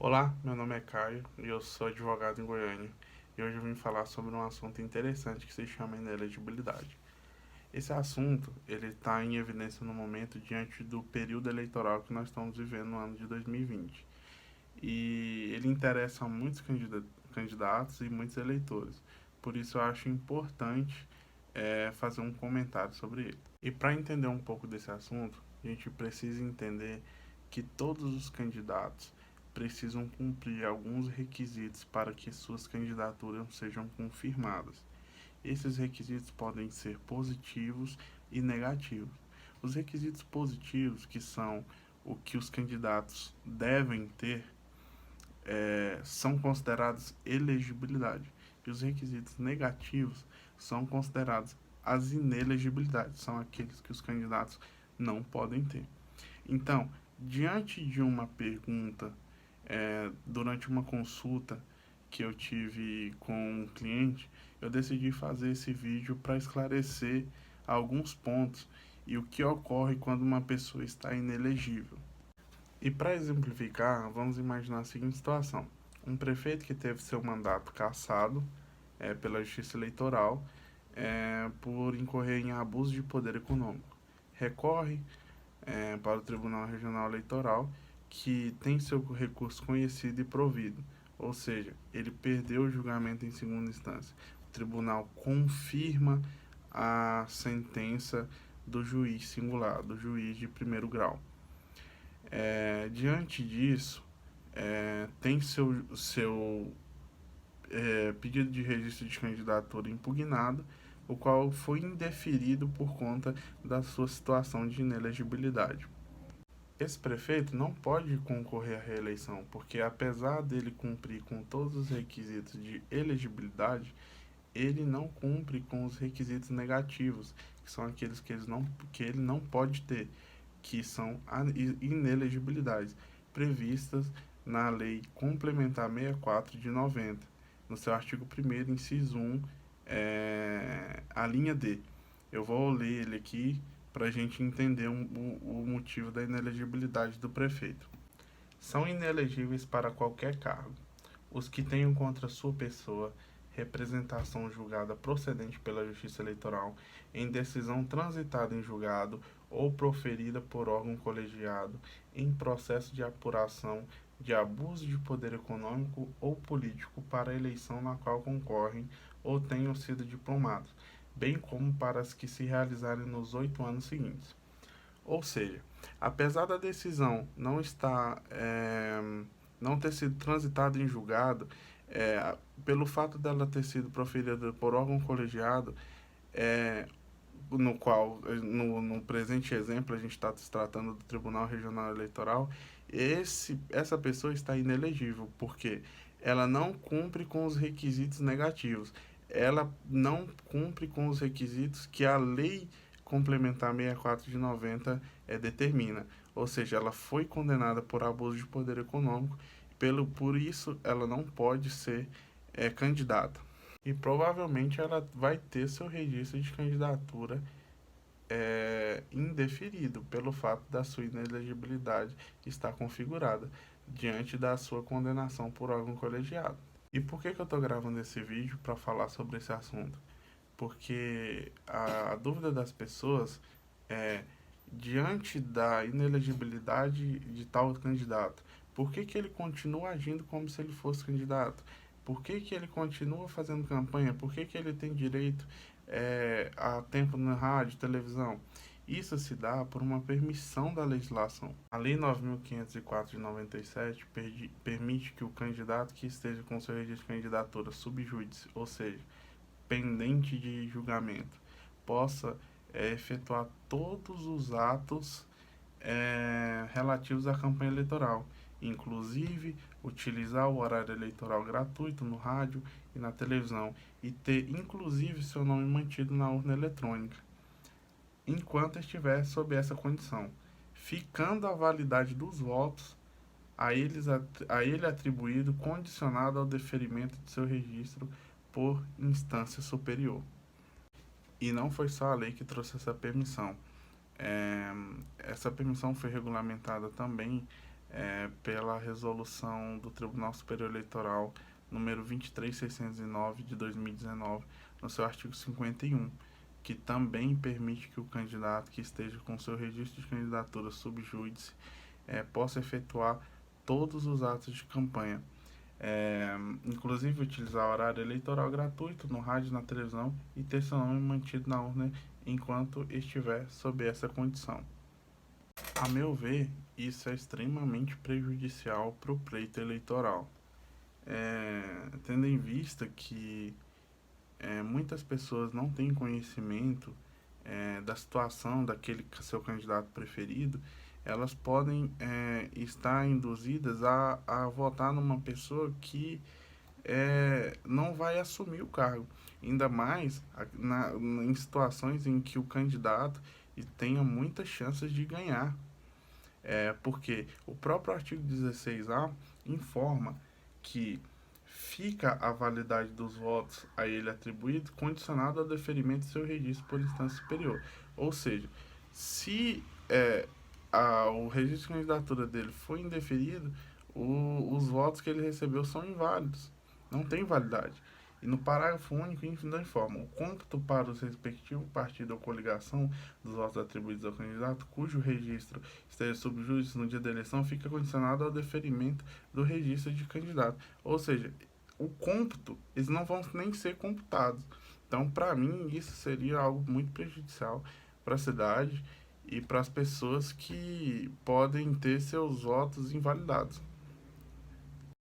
Olá, meu nome é Caio e eu sou advogado em Goiânia. E hoje eu vim falar sobre um assunto interessante que se chama inelegibilidade. Esse assunto ele está em evidência no momento diante do período eleitoral que nós estamos vivendo no ano de 2020. E ele interessa a muitos candidatos e muitos eleitores. Por isso eu acho importante fazer um comentário sobre ele. E para entender um pouco desse assunto, a gente precisa entender que todos os candidatos precisam cumprir alguns requisitos para que suas candidaturas sejam confirmadas. Esses requisitos podem ser positivos e negativos. Os requisitos positivos, que são o que os candidatos devem ter, são considerados elegibilidade. E os requisitos negativos são considerados as inelegibilidades, são aqueles que os candidatos não podem ter. Então, diante de uma pergunta, durante uma consulta que eu tive com um cliente, eu decidi fazer esse vídeo para esclarecer alguns pontos e o que ocorre quando uma pessoa está inelegível. E para exemplificar, vamos imaginar a seguinte situação: um prefeito que teve seu mandato cassado pela Justiça Eleitoral por incorrer em abuso de poder econômico. Recorre para o Tribunal Regional Eleitoral, que tem seu recurso conhecido e provido, ou seja, ele perdeu o julgamento em segunda instância. O tribunal confirma a sentença do juiz singular, do juiz de primeiro grau. Diante disso, tem seu pedido de registro de candidatura impugnado, o qual foi indeferido por conta da sua situação de inelegibilidade. Esse prefeito não pode concorrer à reeleição, porque apesar dele cumprir com todos os requisitos de elegibilidade, ele não cumpre com os requisitos negativos, que são aqueles que ele não pode ter, que são inelegibilidades previstas na Lei Complementar 64 de 90, no seu artigo 1º, inciso 1, a linha D. Eu vou ler ele aqui para a gente entender o motivo da inelegibilidade do prefeito. São inelegíveis para qualquer cargo os que tenham contra sua pessoa representação julgada procedente pela Justiça Eleitoral em decisão transitada em julgado ou proferida por órgão colegiado em processo de apuração de abuso de poder econômico ou político para a eleição na qual concorrem ou tenham sido diplomados, bem como para as que se realizarem nos 8 anos seguintes. Ou seja, apesar da decisão não ter sido transitada em julgado, pelo fato dela ter sido proferida por órgão colegiado, no qual, no presente exemplo, a gente está se tratando do Tribunal Regional Eleitoral, essa pessoa está inelegível, porque ela não cumpre com os requisitos negativos, ela não cumpre com os requisitos que a Lei Complementar 64 de 90 determina. Ou seja, ela foi condenada por abuso de poder econômico, por isso ela não pode ser candidata. E provavelmente ela vai ter seu registro de candidatura indeferido pelo fato da sua inelegibilidade estar configurada diante da sua condenação por órgão colegiado. E por que eu estou gravando esse vídeo para falar sobre esse assunto? Porque a dúvida das pessoas é, diante da inelegibilidade de tal candidato, por que ele continua agindo como se ele fosse candidato? Por que ele continua fazendo campanha? Por que ele tem direito a tempo na rádio, televisão? Isso se dá por uma permissão da legislação. A Lei 9.504 de 97 permite que o candidato que esteja com seu registro de candidatura sub judice, ou seja, pendente de julgamento, possa efetuar todos os atos relativos à campanha eleitoral, inclusive utilizar o horário eleitoral gratuito no rádio e na televisão e ter inclusive seu nome mantido na urna eletrônica, enquanto estiver sob essa condição, ficando a validade dos votos a ele atribuído condicionado ao deferimento de seu registro por instância superior. E não foi só a lei que trouxe essa permissão. Essa permissão foi regulamentada também pela resolução do Tribunal Superior Eleitoral número 23609 de 2019, no seu artigo 51, que também permite que o candidato que esteja com seu registro de candidatura sub júdice possa efetuar todos os atos de campanha, inclusive utilizar horário eleitoral gratuito no rádio, na televisão e ter seu nome mantido na urna enquanto estiver sob essa condição. A meu ver, isso é extremamente prejudicial para o pleito eleitoral, tendo em vista que muitas pessoas não têm conhecimento da situação daquele seu candidato preferido. Elas podem estar induzidas a votar numa pessoa que não vai assumir o cargo, ainda mais em situações em que o candidato tenha muitas chances de ganhar, porque o próprio artigo 16A informa que fica a validade dos votos a ele atribuído condicionado ao deferimento de seu registro por instância superior. Ou seja, se o registro de candidatura dele foi indeferido, os votos que ele recebeu são inválidos, não tem validade. E no parágrafo único informa: o cômputo para os respectivos partido ou coligação dos votos atribuídos ao candidato cujo registro esteja sob júdice no dia da eleição fica condicionado ao deferimento do registro de candidato. Ou seja, o cômputo, eles não vão nem ser computados. Então, para mim, isso seria algo muito prejudicial para a cidade e para as pessoas que podem ter seus votos invalidados.